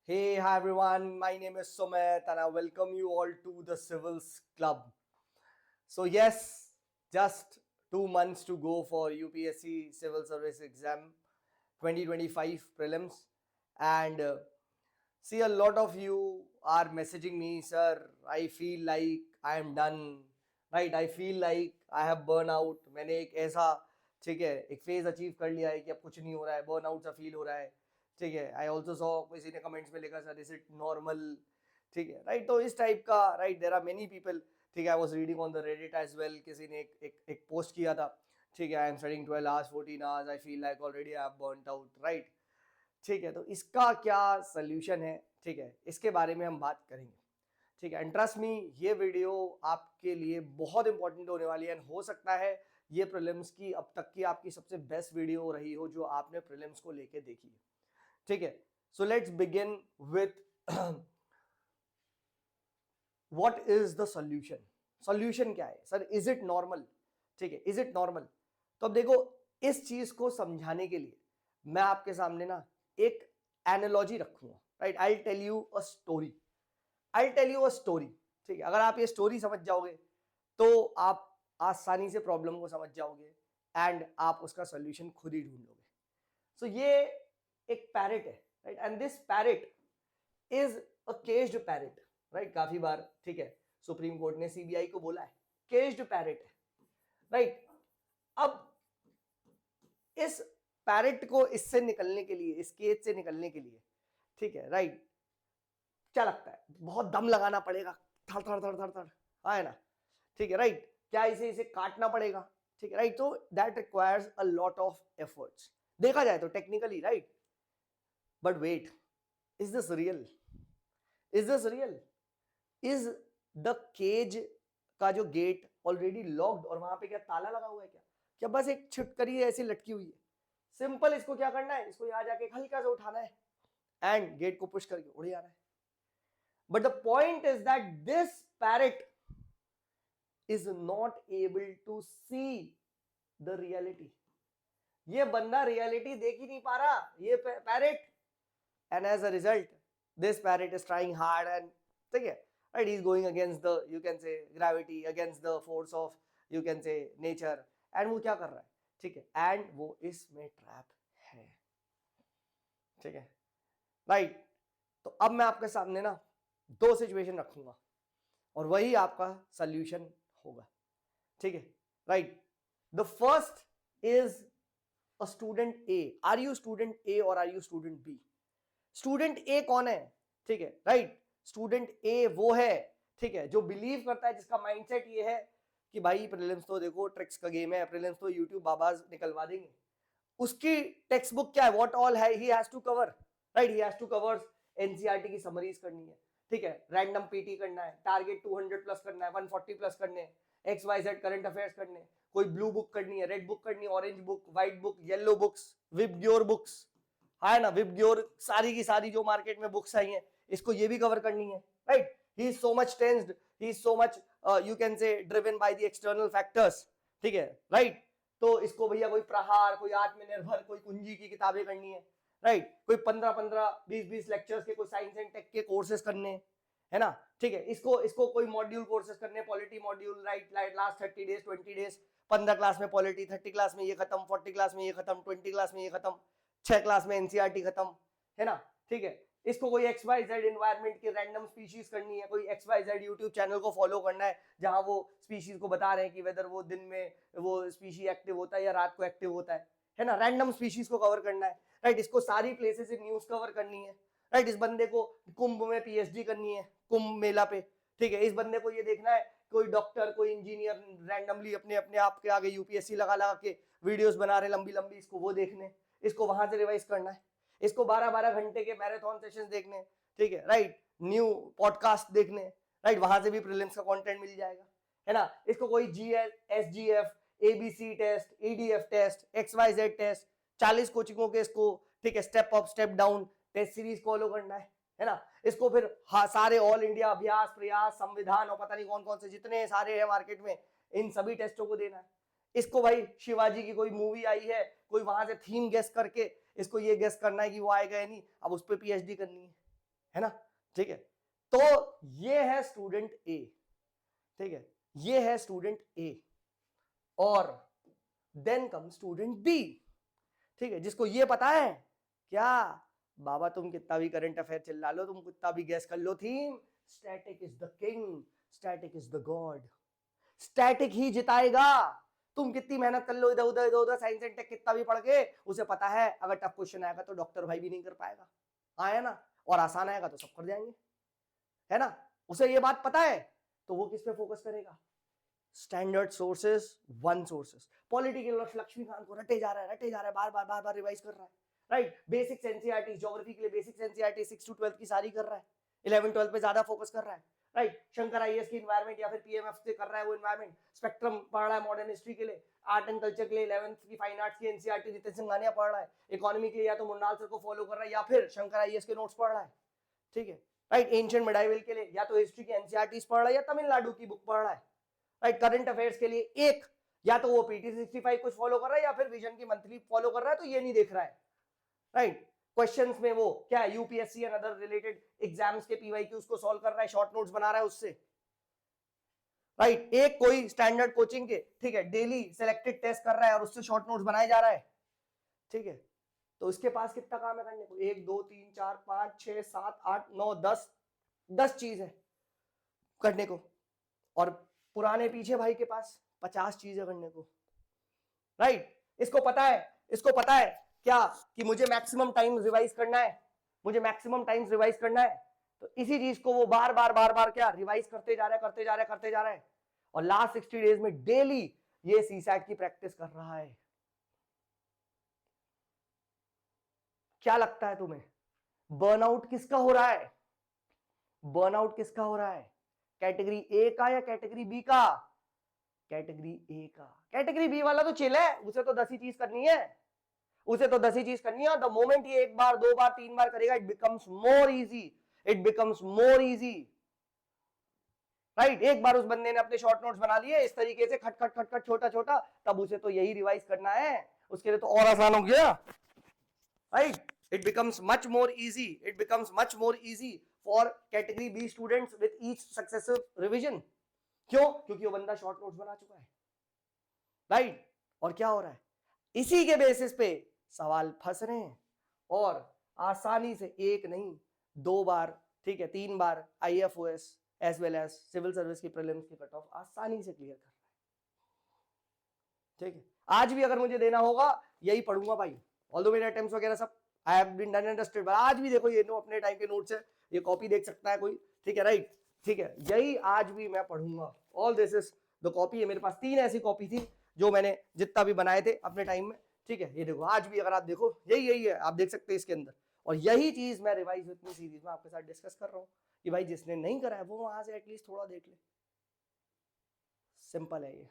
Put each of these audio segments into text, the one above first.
Hey, hi everyone. My name is Sumit, and I welcome you all to the Civils Club. So, yes, just 2 months to go for UPSC Civil Service Exam 2025 prelims. And see, a lot of you are messaging me, sir. I feel like I am done, right? I feel like I have burnout. मैंने एक ऐसा ठीक है एक phase achieve कर लिया है कि अब कुछ नहीं हो रहा है, बर्नआउट सा फील हो रहा है. ठीक है, आई ऑल्सो सॉ किसी ने कमेंट्स में लिखा सर इज इट नॉर्मल. ठीक है, राइट. तो इस टाइप का, right, there are many people. ठीक है, I was reading on the Reddit as well. किसी ने एक पोस्ट किया था. ठीक है, I am studying 12 hours 14 hours, I feel like already I have burned out, right. ठीक है, तो इसका क्या सोल्यूशन है, ठीक है, इसके बारे में हम बात करेंगे. ठीक है, एंड ट्रस्ट मी, ये वीडियो आपके लिए बहुत इंपॉर्टेंट होने वाली है. एंड हो सकता है ये प्रीलिम्स की अब तक की आपकी सबसे बेस्ट वीडियो रही हो जो आपने प्रीलिम्स को लेके देखी है. ठीक है, so let's begin with what is the solution. Solution क्या है सर? Is it normal? ठीक है, इज इट नॉर्मल? तो अब देखो, इस चीज को समझाने के लिए मैं आपके सामने ना एक एनालॉजी रखूंगा. Right, I tell you a story. I tell you a story. ठीक है, अगर आप ये स्टोरी समझ जाओगे तो आप आसानी से प्रॉब्लम को समझ जाओगे एंड आप उसका सॉल्यूशन खुद ही ढूंढ लोगे. सो ये एक पैरेट है, right, and this parrot is a caged parrot. Right, काफी बार, ठीक है, सुप्रीम कोर्ट ने सीबीआई को बोला है केज्ड पैरेट है. राइट, अब इस पैरेट को इससे निकलने के लिए, इस केज से निकलने के लिए, ठीक है, राइट, क्या लगता है? बहुत दम लगाना पड़ेगा, थड़ थड़ थड़ थड़ थड़, हाँ है ना? ठीक है, राइट. क्या इसे इसे काटना पड़ेगा? ठीक है, राइट. तो that requires a lot of efforts, देखा जाए तो technically, right. But wait, is this real? Is this real? Is the cage का जो गेट ऑलरेडी लॉक्ड और वहां पे क्या ताला लगा हुआ है क्या? क्या बस एक छिटकरी ऐसी लटकी हुई है? सिंपल, इसको क्या करना है? इसको यहां जाके हल्का सा उठाना है एंड गेट को पुश करके उड़ जाना है. But the point is that this parrot is not able to see the reality. ये बंदा रियलिटी देख ही नहीं पा रहा, ये parrot. And as a result this parrot is trying hard and, ठीक है, right, he is going against the, you can say, gravity, against the force of, you can say, nature. And वो क्या कर रहा है? ठीक है, एंड वो इसमें ट्रैप है. ठीक है, राइट. तो अब मैं आपके सामने ना दो सिचुएशन रखूंगा और वही आपका सोल्यूशन होगा. ठीक है, right. The first is a student A. Are you student A और are you student B? Student A कौन है? ठीक है, राइट. स्टूडेंट ए वो है, ठीक है, जो बिलीव करता है, जिसका माइंडसेट ये है कि भाई प्रीलिम्स तो देखो ट्रिक्स का गेम है, प्रीलिम्स तो यूट्यूब बाबाज निकलवा देंगे. उसकी टेक्स्ट बुक क्या है? व्हाट ऑल है he has to cover, right. He has to cover NCERT की समरीज करनी है. ठीक है, रैंडम पीटी करना है, टारगेट 200 प्लस करना है, 140 प्लस करने हैं, X Y Z current affairs करने, कोई ब्लू बुक करनी है, रेड बुक करनी है, orange book, white book, yellow books, VIBGYOR books, है ना, विबग्योर, सारी की सारी जो मार्केट में बुक्स आई हैं, इसको ये भी कवर करनी है, right. He is so much tensed, he is so much, you can से, driven by the external factors. ठीक है, राइट. तो इसको भैया कोई प्रहार, कोई आत्मनिर्भर, कोई कुंजी की किताबें करनी है, राइट. कोई 15-15 20-20 लेक्चर्स के कोई साइंस एंड टेक के कोर्सेज करने, है ना. ठीक है, इसको इसको कोई मॉड्यूल कोर्सेज करने, polity module, right, last 30 days 20 days, 15 class में पॉलिटी, 30 क्लास में ये खत्म, 40 क्लास में ये खत्म, 20 क्लास में ये खत्म, 6 क्लास में एनसीईआरटी खत्म, है ना. ठीक है, इसको कोई एक्स वाई जेड एनवायरमेंट की रैंडम स्पीशीज करनी है, कोई X Y Z YouTube channel को फॉलो करना है जहां वो स्पीशीज को बता रहे हैं कि वेदर वो दिन में वो स्पीशी एक्टिव होता है या रात को एक्टिव होता है ना. रैंडम स्पीशीज को कवर करना है, राइट. इसको सारी प्लेसेस न्यूज कवर करनी है, राइट. इस बंदे को कुंभ में पीएचडी करनी है, कुंभ मेला पे. ठीक है, इस बंदे को ये देखना है कोई डॉक्टर, कोई इंजीनियर रैंडमली अपने अपने आप के आगे यूपीएससी लगा लगा के वीडियोस बना रहे लंबी लंबी, इसको वो देखने, इसको वहां से रिवाइज करना है, इसको 12-12 घंटे के मैराथन सेशंस देखने. ठीक है, राइट. न्यू पॉडकास्ट देखने, राइट. वहां से भी प्रीलिम्स का कंटेंट मिल जाएगा, है ना. इसको कोई GS, SGF, ABC test, EDF test, XYZ test, 40 कोचिंगों के इसको, ठीक है, step up step down test series follow करना है ना. इसको फिर सारे ऑल इंडिया अभ्यास, प्रयास, संविधान और पता नहीं कौन कौन से जितने सारे हैं मार्केट में, इन सभी टेस्टों को देना है. इसको भाई शिवाजी की कोई मूवी आई है, कोई वहां से थीम गेस करके इसको ये गेस करना है कि वो आएगा या नहीं, अब उस पर पीएचडी करनी है. है ना, ठीक है। तो ये है स्टूडेंट ए, ठीक है, ये है स्टूडेंट ए, और देन कम स्टूडेंट बी, ठीक है, जिसको ये पता है क्या, बाबा तुम कितना भी करंट अफेयर चिल्ला लो, तुम कितना भी गैस कर लो theme, static is the king, static is the god, static ही जिताएगा। तुम कितनी मेहनत कर लो इधर उधर इधर उधर, साइंस एंड टेक कितना भी पढ़ के, उसे पता है अगर टफ क्वेश्चन आएगा तो डॉक्टर भाई भी नहीं कर पाएगा, आया ना, और आसान आएगा तो सब कर जाएंगे, है ना, उसे ये बात पता है, तो वो किस पे फोकस करेगा, standard sources, one sources. Political Laxmikanth को रटे जा रहा है, रटे जा रहा है, बार बार रिवाइज कर रहा है, राइट। बेसिक्स एनसीईआरटी, ज्योग्राफी के लिए बेसिक्स एनसीईआरटी 6 to 12 की सारी कर रहा है, 11 12 पे ज्यादा फोकस कर रहा है, राइट। शंकर आईएएस की एनवायरमेंट या फिर पीएमएफ से कर रहा है वो एनवायरमेंट, स्पेक्ट्रम पढ़ रहा है मॉडर्न हिस्ट्री के लिए, आर्ट एंड कल्चर के लिए 11th की फाइन आर्ट्स की एनसीईआरटी नितिन सिंघानिया पढ़ रहा है, इकोनॉमी के लिए या तो मुन्नाल सर को फॉलो कर रहा है या फिर शंकर आईएएस के नोट्स पढ़ रहा है, ठीक है, राइट। एंशिएंट मिडाइवल के लिए या तो हिस्ट्री की एनसीईआरटीज पढ़ रहा है या तमिलनाडु की बुक पढ़ रहा है, राइट। करंट अफेयर्स के लिए एक या तो वो पीटी 65 कुछ फॉलो कर रहा है या फिर विजन की मंथली फॉलो कर रहा है, तो ये नहीं देख रहा है, राइट। क्वेश्चंस में वो क्या UPSC and other related exams के पीवाईक्यूज को सॉल्व कर रहा है, शॉर्ट नोट्स बना रहा है उससे, राइट। एक कोई स्टैंडर्ड कोचिंग के, ठीक है, डेली सिलेक्टेड टेस्ट कर रहा है और उससे शॉर्ट नोट्स बनाए जा रहा है, ठीक है। तो इसके पास कितना काम है करने को, 1 2 3 4 5 6 7 8 9 10 चीज है करने को, और पुराने पीछे भाई के पास 50 चीजें करने को, राइट। इसको पता है, इसको पता है क्या कि मुझे मैक्सिमम टाइम रिवाइज करना है, मुझे मैक्सिमम टाइम रिवाइज करना है, तो इसी चीज को वो बार बार क्या रिवाइज करते जा रहा है, करते जा रहा है, करते जा रहा है, और लास्ट 60 डेज में डेली ये सीसैट की प्रैक्टिस कर रहा है। क्या लगता है तुम्हें, बर्नआउट किसका हो रहा है, बर्नआउट किसका हो रहा है, कैटेगरी ए का या कैटेगरी बी का, कैटेगरी ए का। कैटेगरी बी वाला तो चिल है, उसे तो 10 ही चीज करनी है, उसे तो 10 ही चीज करनी है, और द मोमेंट ये 1 बार 2 बार 3 बार करेगा, it becomes more easy, it becomes more easy, right. एक बार उस बंदे ने अपने शॉर्ट नोट्स बना लिए इस तरीके से, खट खट खट खट छोटा छोटा, तब उसे तो यही रिवाइज करना है, उसके लिए तो और आसान हो गया, right. It becomes much more easy, it becomes much more easy for category B students with each successive revision. क्यों, क्योंकि वो बंदा शॉर्ट नोट्स बना चुका है, राइट। और क्या हो रहा है, इसी के बेसिस पे सवाल फंस रहे हैं, और आसानी से एक नहीं 2 बार, ठीक है, 3 बार IFoS as well as civil service की प्रीलिम्स की कट ऑफ आसानी से क्लियर कर रहा है, ठीक है। आज भी अगर मुझे देना होगा यही पढ़ूंगा भाई, ऑल्दो मेरे अटेम्प्ट्स वगैरह सब I have been done and dusted, आज भी देखो ये नो अपने टाइम के नोट्स है, ये कॉपी देख सकता है कोई, ठीक है, राइट, ठीक है, यही आज भी मैं पढ़ूंगा, all this is the copy है मेरे पास। 3 ऐसी कॉपी थी जो मैंने जितना भी बनाए थे अपने टाइम में, ठीक है, ये देखो आज भी अगर आप देखो यही है, आप देख सकते हैं इसके अंदर, और यही चीज मैं रिवाइज विथ मी सीरीज में आपके साथ डिस्कस कर रहा हूँ कि भाई जिसने नहीं करा है वो वहां से एटलीस्ट थोड़ा देख ले, सिंपल है ये,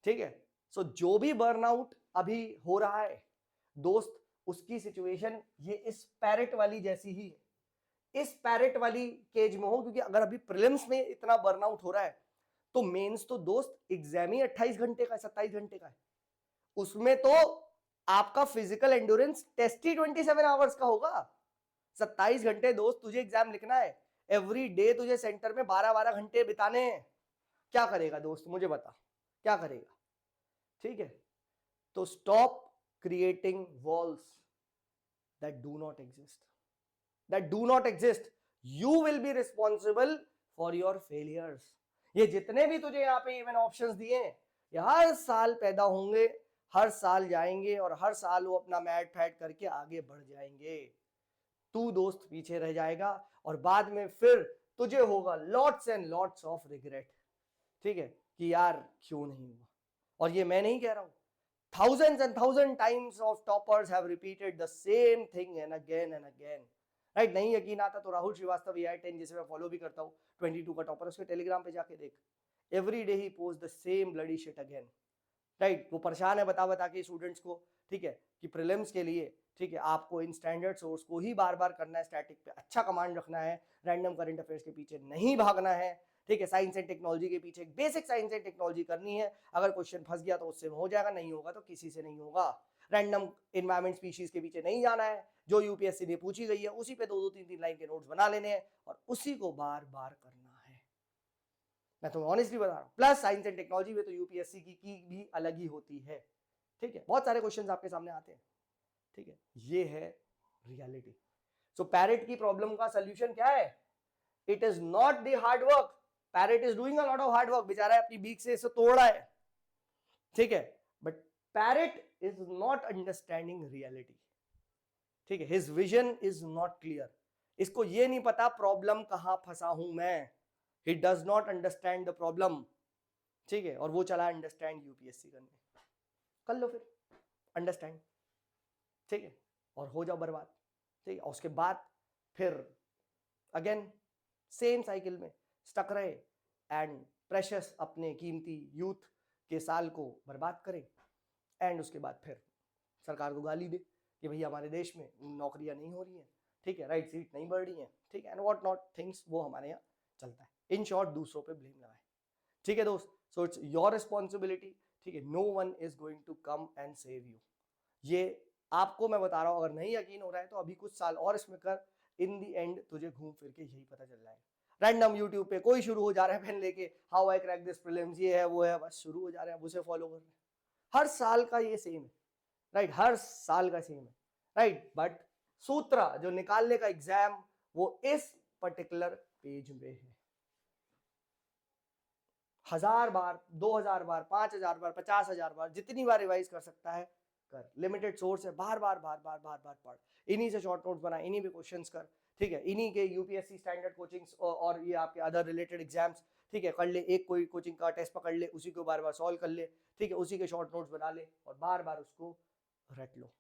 ठीक है। सो जो भी बर्नआउट अभी हो रहा है दोस्त, उसकी सिचुएशन ये इस पैरेट वाली जैसी ही है, इस पैरेट वाली केज में हो, क्योंकि अगर अभी प्रीलिम्स में इतना बर्नआउट हो रहा है तो मेंस तो दोस्त एग्जाम ही 28 घंटे का, 27 घंटे का है, उसमें तो आपका फिजिकल एंड्योरेंस टेस्ट ही 27 आवर्स का होगा। 27 घंटे दोस्त तुझे एग्जाम लिखना है, एवरी डे तुझे सेंटर में 12-12 घंटे बिताने हैं, क्या करेगा दोस्त मुझे बता, क्या करेगा, ठीक है। तो stop creating walls that do not exist, that do not exist, you will be responsible for your failures. ये जितने भी तुझे यहाँ पे इवन ऑप्शंस दिए हैं, ये हर साल पैदा होंगे, हर साल जाएंगे, और हर साल वो अपना मैट फैट करके आगे बढ़ जाएंगे, तू दोस्त पीछे रह जाएगा, और बाद में फिर तुझे होगा lots and lots of regret, ठीक है, कि यार क्यों नहीं हुआ। और ये मैं नहीं कह रहा हूं, thousands and thousand times of toppers have repeated the same thing and again, right. नहीं यकीन आता तो राहुल श्रीवास्तव AI10 जिसे मैं फॉलो भी करता हूँ, 22 का टॉपर, उसके टेलीग्राम पे जाके देख, every day he post the same bloody shit again, right. वो परेशान है बता बता के स्टूडेंट्स को, ठीक है, कि प्रीलिम्स के लिए, ठीक है, आपको इन स्टैंडर्ड सोर्स को ही बार बार करना है, स्टैटिक पे अच्छा कमांड रखना है, रैंडम करंट अफेयर्स के पीछे नहीं भागना है, ठीक है, साइंस एंड टेक्नोलॉजी के पीछे बेसिक साइंस एंड टेक्नोलॉजी करनी है, अगर क्वेश्चन फंस गया तो उससे हो जाएगा, नहीं होगा तो किसी से नहीं होगा, रैंडम एनवायरमेंट स्पीशीज के पीछे नहीं जाना है, जो यूपीएससी ने पूछी गई है उसी पे 2-2 3-3 लाइन के नोट्स बना लेने हैं और उसी को बार बार करना है। मैं तुम्हें ऑनेस्टली बता रहा हूँ। प्लस साइंस एंड टेक्नोलॉजी में तो यूपीएससी की भी अलग ही होती है, ठीक है, बहुत सारे क्वेश्चंस आपके सामने आते हैं, ठीक है, ये है रियलिटी। सो पैरेट की प्रॉब्लम का सोल्यूशन क्या है? It is not the hard work, parrot is doing a lot of hard work, बेचारा अपनी बीक से इसे तोड़ रहा है, ठीक है, but parrot is not understanding reality, ठीक है, his vision is not clear, इसको ये नहीं पता प्रॉब्लम कहां फंसा हूं मैं, he does not understand the problem, ठीक है, और वो चला अंडरस्टैंड यूपीएससी करने। कर लो फिर अंडरस्टैंड, ठीक है, और हो जाओ बर्बाद, ठीक है, और उसके बाद फिर अगेन सेम साइकिल में स्टक रहे एंड प्रेशियस अपने कीमती यूथ के साल को बर्बाद करें एंड उसके बाद फिर सरकार को गाली दे कि भैया हमारे देश में नौकरियां नहीं हो रही हैं, ठीक है, राइट सीट नहीं बढ़ रही हैं, ठीक है, एंड व्हाट नॉट थिंग्स, वो हमारे यहाँ चलता है। इन शॉर्ट दूसरों पे ब्लेम लगाए, ठीक है दोस्त। सो इट्स योर रिस्पॉन्सिबिलिटी, ठीक है, no one is going to come and save you. ये आपको मैं बता रहा हूं, अगर नहीं यकीन हो रहा है तो अभी कुछ साल और इसमें कर, इन दी एंड तुझे घूम फिर के यही पता चल जाएगा। रैंडम यूट्यूब पे कोई शुरू हो जा रहा है पेन लेके, how I crack this prelims, ये है वो है, बस शुरू हो जा रहे हैं, उसे फॉलो कर रहे हैं। हर साल का ये सेम है, राइट, हर साल का सेम है, राइट, बट सूत्र जो निकालने का एग्जाम वो इस पर्टिकुलर पेज में है। 1000 बार, 2000 बार, 5000 बार, 50,000 बार, जितनी बार रिवाइज कर सकता है कर, लिमिटेड सोर्स है, बार बार बार बार बार बार पढ़, इन्हीं से शॉर्ट नोट्स बना, इन्हीं पे क्वेश्चंस कर, ठीक है, इन्हीं के यूपीएससी स्टैंडर्ड कोचिंग्स और ये आपके अदर रिलेटेड एग्जाम्स, ठीक है, कर ले, एक कोई कोचिंग का टेस्ट पकड़ ले, उसी को बार बार सॉल्व कर ले, ठीक है, उसी के शॉर्ट नोट्स बना ले और बार बार उसको रट लो,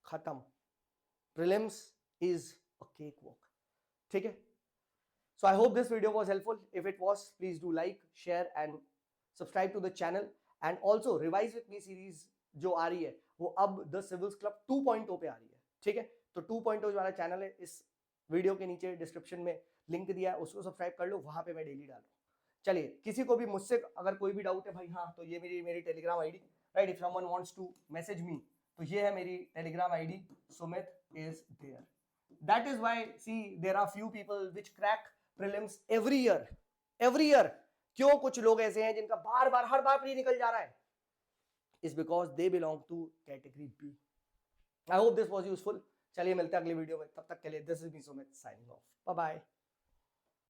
खत्म। Prelims is a cake walk, ठीक है। So I hope this video was helpful. If it was, please do like, share and subscribe to the channel. And also revise with me series जो आ रही है वो अब The Civils Club 2.0 पे आ रही है, ठीक है, तो 2.0 वाला चैनल है, इस वीडियो के नीचे डिस्क्रिप्शन में लिंक दिया है, उसको सब्सक्राइब कर लो, वहां पे मैं डेली डाल रहा हूँ। चलिए, किसी को भी मुझसे अगर कोई भी डाउट है भाई, हाँ तो ये मेरी Telegram ID, right, if someone wants to message me तो ये है मेरी Telegram ID, Sumit is there. That is why see there are few people which crack prelims every year। क्यों कुछ लोग ऐसे हैं जिनका बार बार हर बार प्री निकल जा रहा है, is because they belong to category B। I hope this was useful। चलिए मिलते हैं अगले वीडियो में, तब तक के लिए this is me Sumit signing off, bye bye.